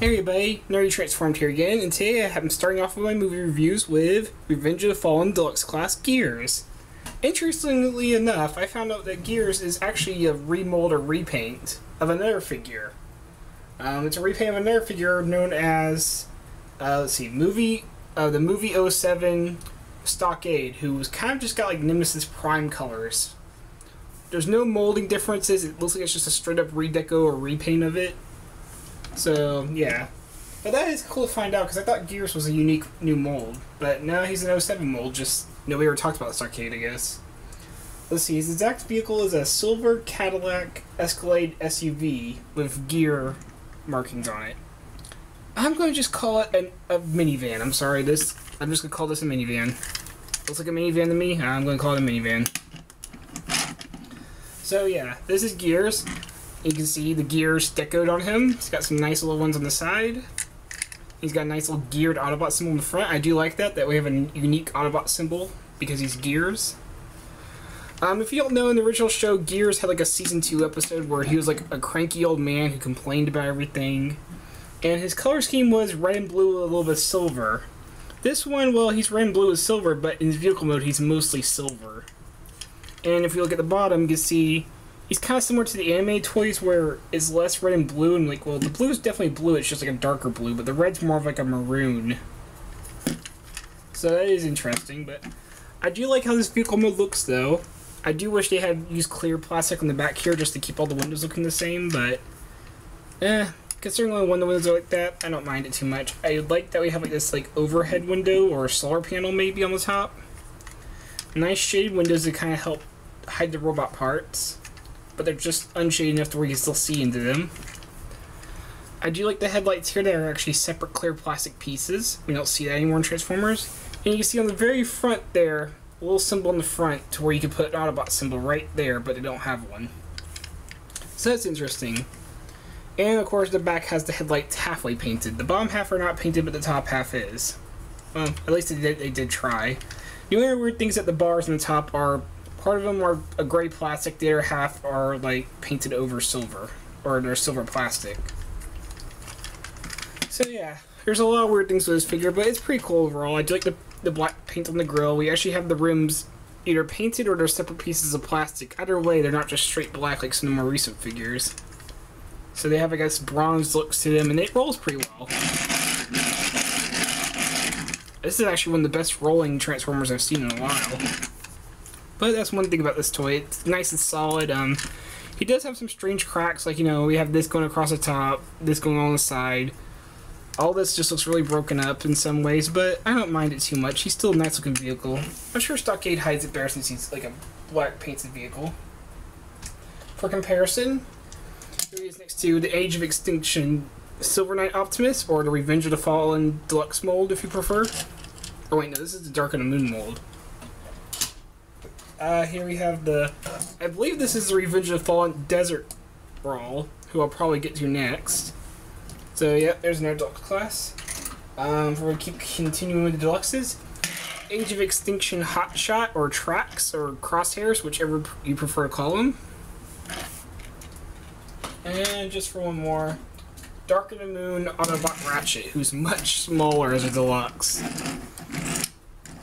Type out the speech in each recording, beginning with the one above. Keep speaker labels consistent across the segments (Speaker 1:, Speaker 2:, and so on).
Speaker 1: Hey everybody, Nerdy Transformed here again, and today I'm starting off with my movie reviews with Revenge of the Fallen Deluxe Class Gears. Interestingly enough, I found out that Gears is actually a remold or repaint of another figure. It's a repaint of another figure known as, the movie '07 Stockade, who's kind of just got like Nemesis Prime colors. There's no molding differences, it looks like it's just a straight up redeco or repaint of it. So, yeah. But that is cool to find out, because I thought Gears was a unique new mold. But now he's an '07 mold, just nobody ever talked about this arcade, I guess. Let's see, his exact vehicle is a silver Cadillac Escalade SUV with gear markings on it. I'm going to just call it a minivan. I'm sorry, I'm just going to call this a minivan. Looks like a minivan to me. I'm going to call it a minivan. So, yeah, this is Gears. You can see the gears decoed on him. He's got some nice little ones on the side. He's got a nice little geared Autobot symbol in the front. I do like that we have a unique Autobot symbol because he's Gears. If you don't know, in the original show, Gears had like a Season 2 episode where he was like a cranky old man who complained about everything. And his color scheme was red and blue with a little bit of silver. This one, well, he's red and blue with silver, but in his vehicle mode, he's mostly silver. And if you look at the bottom, you can see he's kind of similar to the anime toys where it's less red and blue, and like, well, the blue is definitely blue, it's just like a darker blue, but the red's more of like a maroon. So that is interesting, but I do like how this vehicle mode looks, though. I do wish they had used clear plastic on the back here just to keep all the windows looking the same, but considering only one of the windows are like that, I don't mind it too much. I like that we have like this like overhead window or solar panel maybe on the top. Nice shaded windows to kind of help hide the robot parts, but they're just unshaded enough to where you can still see into them. I do like the headlights here that are actually separate clear plastic pieces. We don't see that anymore in Transformers. And you can see on the very front there, a little symbol in the front to where you can put an Autobot symbol right there, but they don't have one. So that's interesting. And of course the back has the headlights halfway painted. The bottom half are not painted, but the top half is. Well, at least they did try. The only weird things at the bars on the top are, part of them are a gray plastic, the other half are like painted over silver, or they're silver plastic. So yeah, there's a lot of weird things with this figure, but it's pretty cool overall. I do like the black paint on the grill. We actually have the rims either painted or they're separate pieces of plastic. Either way, they're not just straight black like some of the more recent figures. So they have, I guess, bronze looks to them, and it rolls pretty well. This is actually one of the best rolling Transformers I've seen in a while. But that's one thing about this toy. It's nice and solid. He does have some strange cracks, like, you know, we have this going across the top, this going on the side. All this just looks really broken up in some ways, but I don't mind it too much. He's still a nice looking vehicle. I'm sure Stockade hides it better since he's like a black painted vehicle. For comparison, here he is next to the Age of Extinction Silver Knight Optimus, or the Revenge of the Fallen Deluxe mold if you prefer. Oh wait, no, this is the Dark of the Moon mold. Here we have the, I believe this is the Revenge of the Fallen Desert Brawl, who I'll probably get to next. So yeah, there's another Deluxe class. We're going to keep continuing with the Deluxes. Age of Extinction Hotshot, or Tracks, or Crosshairs, whichever you prefer to call them. And just for one more, Dark of the Moon Autobot Ratchet, who's much smaller as a Deluxe.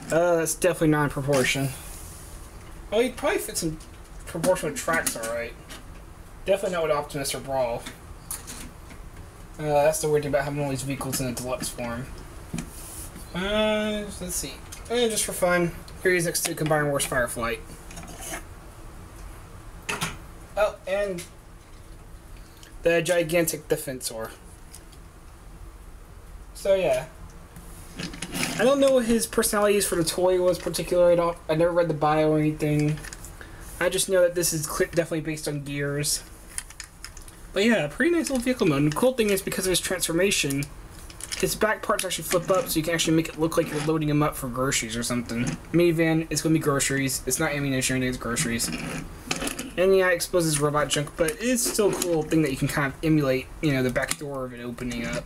Speaker 1: That's definitely not in proportion. Oh, he probably fits in proportion with Tracks, alright. Definitely not with Optimus or Brawl. That's the weird thing about having all these vehicles in a Deluxe form. Let's see. Just for fun, here he is next to Combined Wars Fireflight. Oh, and the gigantic Defensor. So yeah. I don't know what his personality is for the toy was particularly. I never read the bio or anything. I just know that this is definitely based on Gears. But yeah, pretty nice little vehicle mode. And the cool thing is, because of his transformation, his back parts actually flip up, so you can actually make it look like you're loading him up for groceries or something. Minivan, it's going to be groceries. It's not ammunition, it's groceries. And yeah, it exposes robot junk, but it is still a cool thing that you can kind of emulate, you know, the back door of it opening up.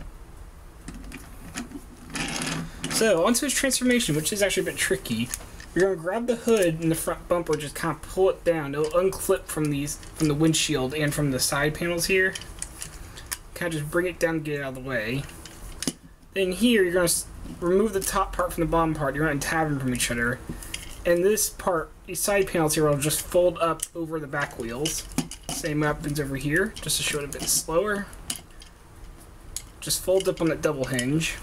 Speaker 1: So, onto his transformation, which is actually a bit tricky. You're going to grab the hood and the front bumper, just kind of pull it down. It'll unclip from the windshield and from the side panels here. kind of just bring it down and get it out of the way. Then here, you're going to remove the top part from the bottom part. You're going to untab them from each other. And this part, these side panels here, will just fold up over the back wheels. Same happens over here, just to show it a bit slower. Just folds up on that double hinge.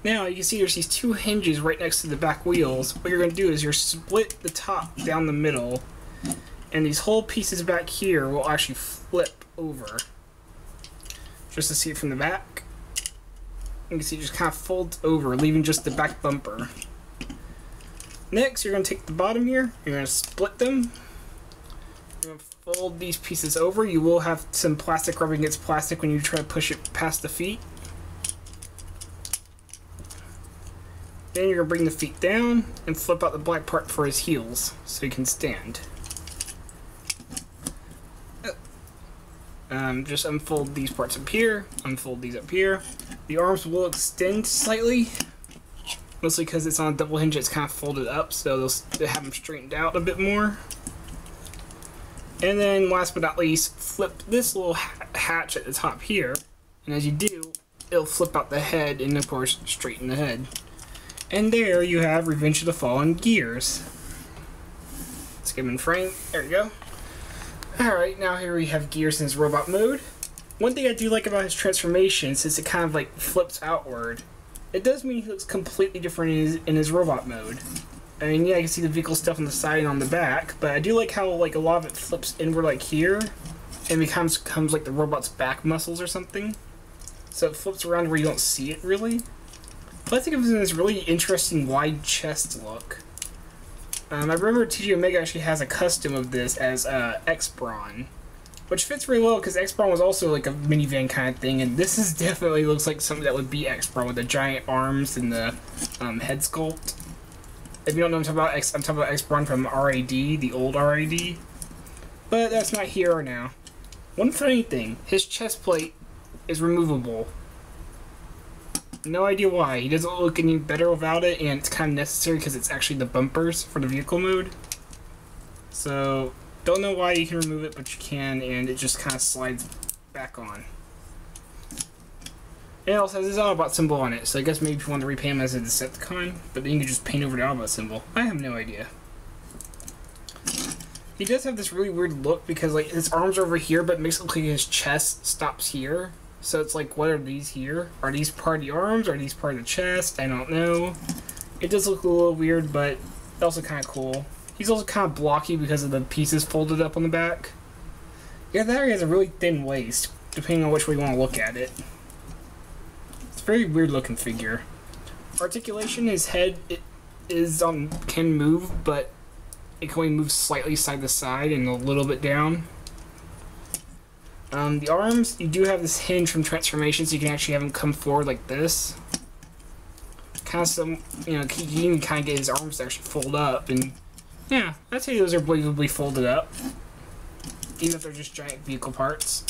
Speaker 1: Now, you can see there's these two hinges right next to the back wheels. What you're going to do is you're split the top down the middle, and these whole pieces back here will actually flip over. Just to see it from the back. You can see it just kind of folds over, leaving just the back bumper. Next, you're going to take the bottom here, you're going to split them. You're going to fold these pieces over. You will have some plastic rubbing against plastic when you try to push it past the feet. Then you're going to bring the feet down and flip out the black part for his heels so he can stand. Just unfold these parts up here, unfold these up here. The arms will extend slightly, mostly because it's on a double hinge, it's kind of folded up, so they'll have them straightened out a bit more. And then last but not least, flip this little hatch at the top here, and as you do, it'll flip out the head and of course straighten the head. And there you have Revenge of the Fallen Gears. Let's get him in frame. There you go. Alright, now here we have Gears in his robot mode. One thing I do like about his transformation, since it kind of like flips outward, it does mean he looks completely different in his robot mode. I mean, yeah, I can see the vehicle stuff on the side and on the back, but I do like how like a lot of it flips inward like here, and becomes like the robot's back muscles or something. So it flips around where you don't see it really. Plus, it gives him this really interesting wide chest look. I remember TG Omega actually has a custom of this as X-Brawn, which fits really well because X-Brawn was also like a minivan kind of thing, and this is definitely looks like something that would be X-Brawn with the giant arms and the head sculpt. If you don't know what I'm talking about, I'm talking about X-Brawn from RAD, the old RAD. But that's not here or now. One funny thing, his chest plate is removable. No idea why. He doesn't look any better without it, and it's kind of necessary because it's actually the bumpers for the vehicle mode. So, don't know why you can remove it, but you can, and it just kind of slides back on. It also has his Autobot symbol on it, so I guess maybe if you want to repaint him as a Decepticon, but then you can just paint over the Autobot symbol. I have no idea. He does have this really weird look because like his arms are over here, but it makes it look like his chest stops here. So it's like, what are these here? Are these part of the arms? Are these part of the chest? I don't know. It does look a little weird, but also kind of cool. He's also kind of blocky because of the pieces folded up on the back. Yeah, that he has a really thin waist, depending on which way you want to look at it. It's a very weird looking figure. Articulation, his head can move, but it can only move slightly side to side and a little bit down. The arms, you do have this hinge from transformation, so you can actually have him come forward like this. Kind of some, you know, you can even kind of get his arms to actually fold up, and yeah, I'd say those are believably folded up, even if they're just giant vehicle parts.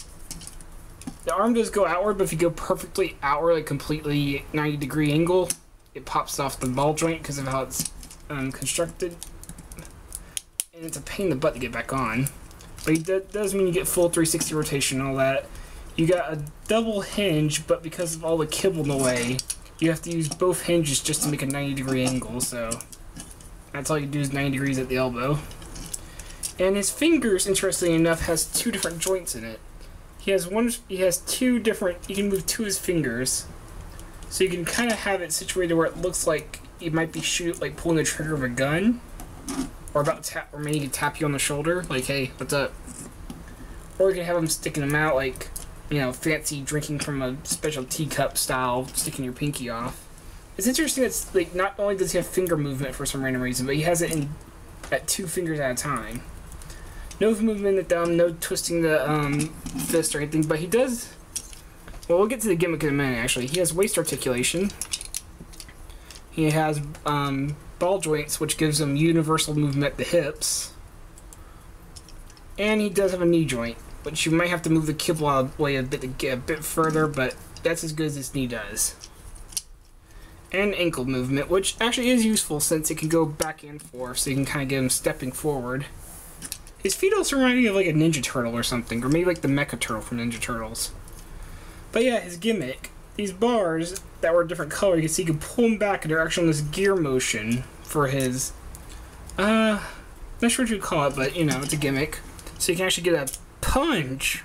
Speaker 1: The arm does go outward, but if you go perfectly outward, like completely 90-degree angle, it pops off the ball joint because of how it's constructed, and it's a pain in the butt to get back on. But that does mean you get full 360 rotation and all that. You got a double hinge, but because of all the kibble in the way, you have to use both hinges just to make a 90-degree angle, so that's all you do is 90 degrees at the elbow. And his fingers, interestingly enough, has two different joints in it. He has two different, you can move two of his fingers, so you can kind of have it situated where it looks like you might be pulling the trigger of a gun. Or about to tap, or maybe he can tap you on the shoulder, like, hey, what's up? Or you can have him sticking them out, like, you know, fancy drinking from a special teacup style, sticking your pinky off. It's interesting that, like, not only does he have finger movement for some random reason, but he has it at 2 fingers at a time. No movement in the thumb, no twisting the fist or anything, but he does. Well, we'll get to the gimmick in a minute. Actually, he has waist articulation. He has ball joints, which gives him universal movement at the hips. And he does have a knee joint, which you might have to move the kibble out of the way a bit to get a bit further, but that's as good as his knee does. And ankle movement, which actually is useful since it can go back and forth, so you can kind of get him stepping forward. His feet also remind me of like a Ninja Turtle or something, or maybe like the Mecha Turtle from Ninja Turtles. But yeah, his gimmick. These bars that were different color, you can see you can pull them back and they're actually on this gear motion for his, not sure what you'd call it, but you know, it's a gimmick. So you can actually get a punch.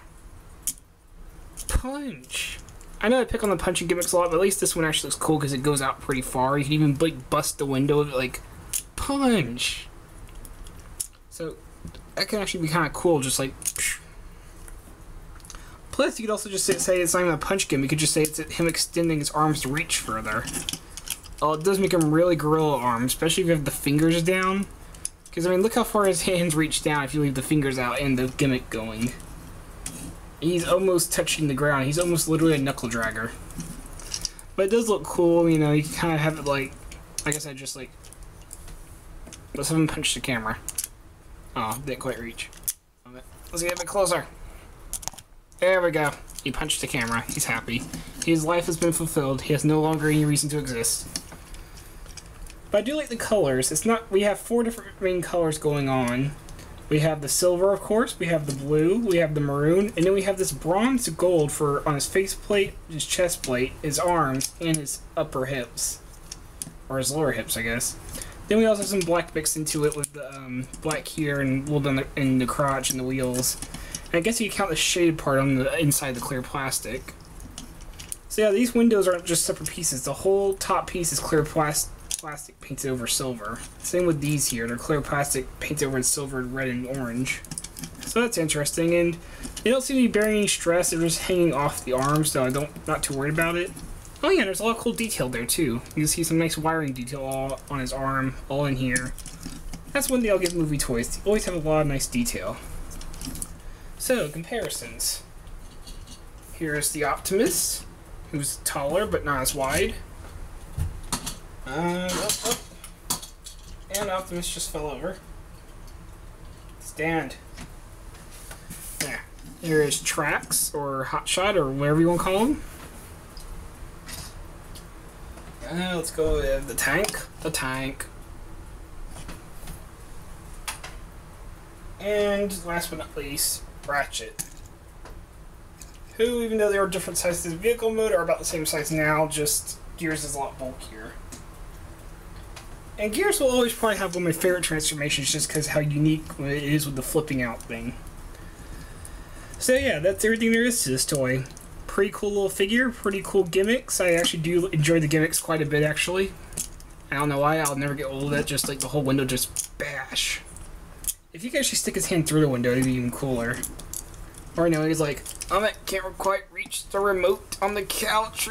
Speaker 1: I know I pick on the punching gimmicks a lot, but at least this one actually looks cool because it goes out pretty far. You can even like bust the window of it, like, punch. So that can actually be kind of cool, just like, psh. Plus, you could also just say it's not even a punch gimmick. You could just say it's him extending his arms to reach further. Oh, it does make him really gorilla arms, especially if you have the fingers down. Because, I mean, look how far his hands reach down if you leave the fingers out and the gimmick going. He's almost touching the ground. He's almost literally a knuckle dragger. But it does look cool, you know, you can kind of have it like I said, just like, let's have him punch the camera. Oh, didn't quite reach. Let's get a bit closer. There we go. He punched the camera. He's happy. His life has been fulfilled. He has no longer any reason to exist. But I do like the colors. It's not. We have 4 different main colors going on. We have the silver, of course. We have the blue. We have the maroon, and then we have this bronze gold for on his faceplate, his chest plate, his arms, and his upper hips, or his lower hips, I guess. Then we also have some black mixed into it with the black here and a little bit in the crotch and the wheels. And I guess you can count the shaded part on the inside the clear plastic. So yeah, these windows aren't just separate pieces. The whole top piece is clear plastic painted over silver. Same with these here. They're clear plastic painted over in silver, red, and orange. So that's interesting. And they don't seem to be bearing any stress. They're just hanging off the arms, so not too worried about it. Oh yeah, there's a lot of cool detail there too. You can see some nice wiring detail all on his arm, all in here. That's one thing I'll give movie toys. They always have a lot of nice detail. So, comparisons. Here's the Optimus, who's taller but not as wide. And Optimus just fell over. Stand. There. Here is Trax, or Hotshot, or whatever you want to call him. Let's go with the tank. And last but not least, Ratchet. Who, even though they are different sizes of vehicle mode, are about the same size now, just Gears is a lot bulkier. And Gears will always probably have one of my favorite transformations just because how unique it is with the flipping out thing. So yeah, that's everything there is to this toy. Pretty cool little figure, pretty cool gimmicks. I actually do enjoy the gimmicks quite a bit, actually. I don't know why, I'll never get old of that, just like the whole window just bash. If you could actually stick his hand through the window, it'd be even cooler. Or no, he's like, I can't quite reach the remote on the couch.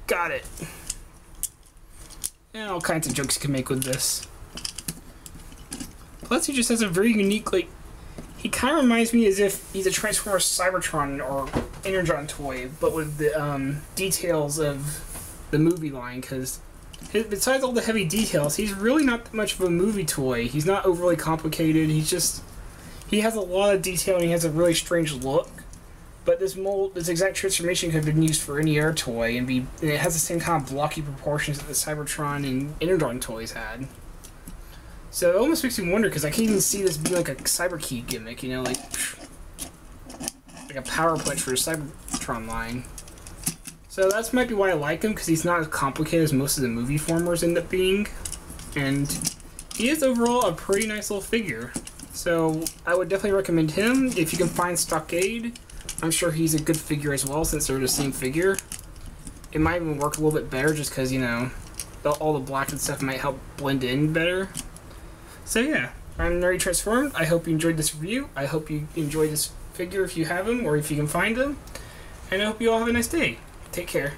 Speaker 1: Got it. And all kinds of jokes you can make with this. Plus, he just has a very unique, like, he kind of reminds me as if he's a Transformers Cybertron or Energon toy, but with the details of the movie line, because besides all the heavy details, he's really not that much of a movie toy. He's not overly complicated. He has a lot of detail and he has a really strange look. But this exact transformation could have been used for any air toy, and it has the same kind of blocky proportions that the Cybertron and Energon toys had. So it almost makes me wonder, because I can't even see this being like a Cyber Key gimmick, you know, like a power punch for the Cybertron line. So that's might be why I like him, because he's not as complicated as most of the movie formers end up being. And he is overall a pretty nice little figure. So I would definitely recommend him. If you can find Stockade, I'm sure he's a good figure as well, since they're the same figure. It might even work a little bit better just because, you know, all the black and stuff might help blend in better. So yeah, I'm Nerdy Transformed. I hope you enjoyed this review. I hope you enjoyed this figure if you have him or if you can find him. And I hope you all have a nice day. Take care.